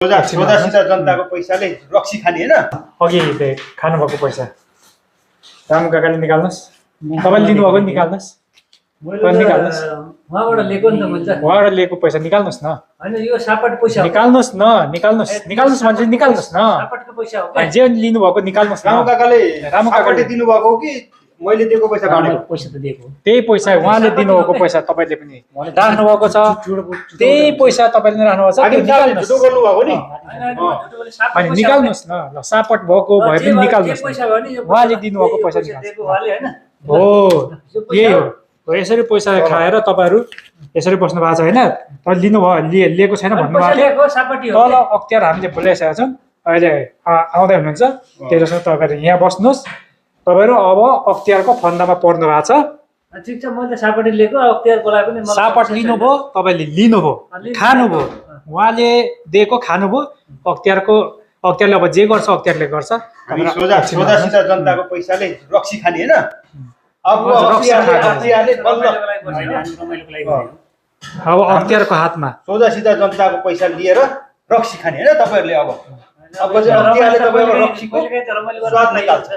सोझा जनताको पैसाले रक्सी खाने हैन अघि खानुभएको पैसा रामु काकाले निकाल्नुहोस् तपाईँले लिनुभएको निकाल्नुहोस् उहाँबाट लिएको नि त मैले त उहाँबाट लिएको पैसा निकाल्नुहोस् न हैन यो सापट पैसा हो निकाल्नुहोस् न निकाल्नुहोस् भने निकाल्नुहोस् न सापटको पैसा हो के जे लिनुभएको निकाल्नुहोस् न रामु काकाले दिनुभएको कि मैले दिएको पैसा काटेको पैसा त दिएको त्यही पैसा उहाँले दिनुभएको पैसा तपाईँले पनि राख्नुभएको छ त्यही पैसा तपाईँले राख्नुभएको छ त्यो निकाल्नुहोस् झुटो गर्नुभएको नि अनि निकाल्नुहोस् न ल सापट भएको भए पनि निकाल्नुहोस् पैसा भयो नि उहाँले दिनुभएको पैसा निकाल्नुहोस् दिएको उहाँले हैन हो यही हो यसरी पैसा खाएर तपाईँहरू यसरी बस्नु भएको छ होइन तर लिनुभयो लिएको छैन भन्नुभएको थियो लिएको सापटी हो तल अख्तियार हामीले बोलाइसकेका छौँ अहिले आउँदै हुनुहुन्छ त्यही जस्तो तपाईँहरू यहाँ बस्नुहोस् तपाईँहरू अब अख्तियारको फन्दामा पर्नु भएको छ ठिक छ मैले त सापटी लिएको अख्तियारको लागि पनि सापट लिनुभयो तपाईँले लिनुभयो खानुभयो उहाँले दिएको खानुभयो अख्तियारले अब जे गर्छ अख्तियारले गर्छ हामी सोझा जनताको पैसाले रक्सी खाने हैन अब अब अख्तियारको हातमा सोझा जनताको पैसा लिएर रक्सी खाने हैन तपाईहरुले अब चाहिँ अख्तियारले तपाईको रक्सीको स्वाद निकाल्छ